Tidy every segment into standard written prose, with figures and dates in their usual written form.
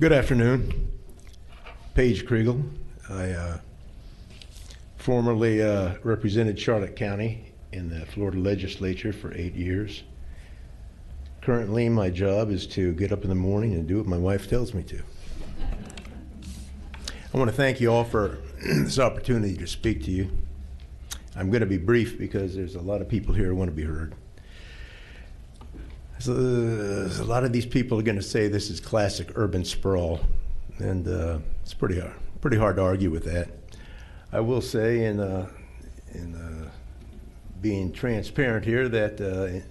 Good afternoon. Paige Kriegel. I formerly represented Charlotte County in the Florida legislature for 8 years. Currently, my job is to get up in the morning and do what my wife tells me to. I want to thank you all for this opportunity to speak to you. I'm going to be brief because there's a lot of people here who want to be heard. So, a lot of these people are going to say this is classic urban sprawl, and it's pretty hard to argue with that. I will say, in being transparent here, that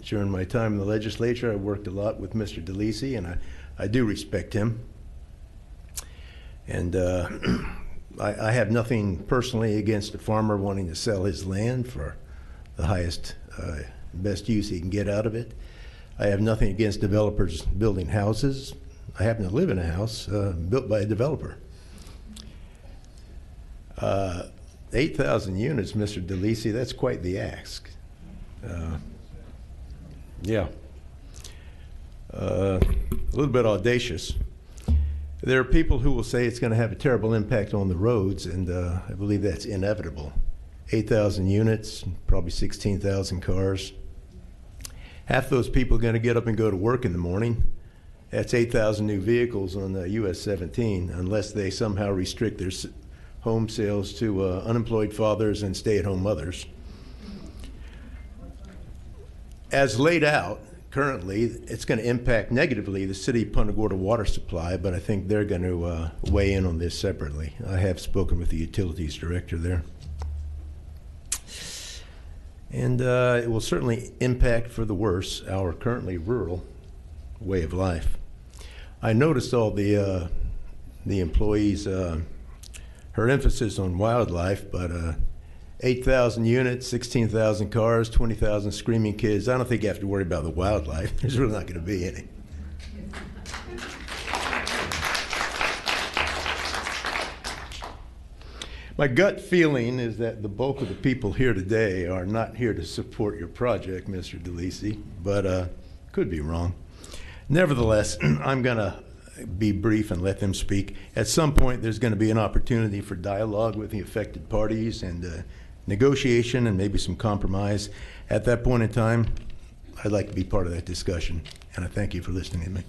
during my time in the legislature, I worked a lot with Mr. DeLisi, and I do respect him. And I have nothing personally against a farmer wanting to sell his land for the highest, best use he can get out of it. I have nothing against developers building houses. I happen to live in a house built by a developer. 8,000 units, Mr. DeLisi, that's quite the ask. Yeah. A little bit audacious. There are people who will say it's going to have a terrible impact on the roads, and I believe that's inevitable. 8,000 units, probably 16,000 cars. Half those people are going to get up and go to work in the morning. That's 8,000 new vehicles on US 17, unless they somehow restrict their home sales to unemployed fathers and stay-at-home mothers. As laid out, currently, it's going to impact negatively the city of Punta Gorda water supply, but I think they're going to weigh in on this separately. I have spoken with the utilities director there. And it will certainly impact for the worse our currently rural way of life. I noticed all the employees, her emphasis on wildlife, but 8,000 units, 16,000 cars, 20,000 screaming kids. I don't think you have to worry about the wildlife. There's really not going to be any. My gut feeling is that the bulk of the people here today are not here to support your project, Mr. DeLisi, but could be wrong. Nevertheless, I'm going to be brief and let them speak. At some point, there's going to be an opportunity for dialogue with the affected parties and negotiation and maybe some compromise. At that point in time, I'd like to be part of that discussion, and I thank you for listening to me.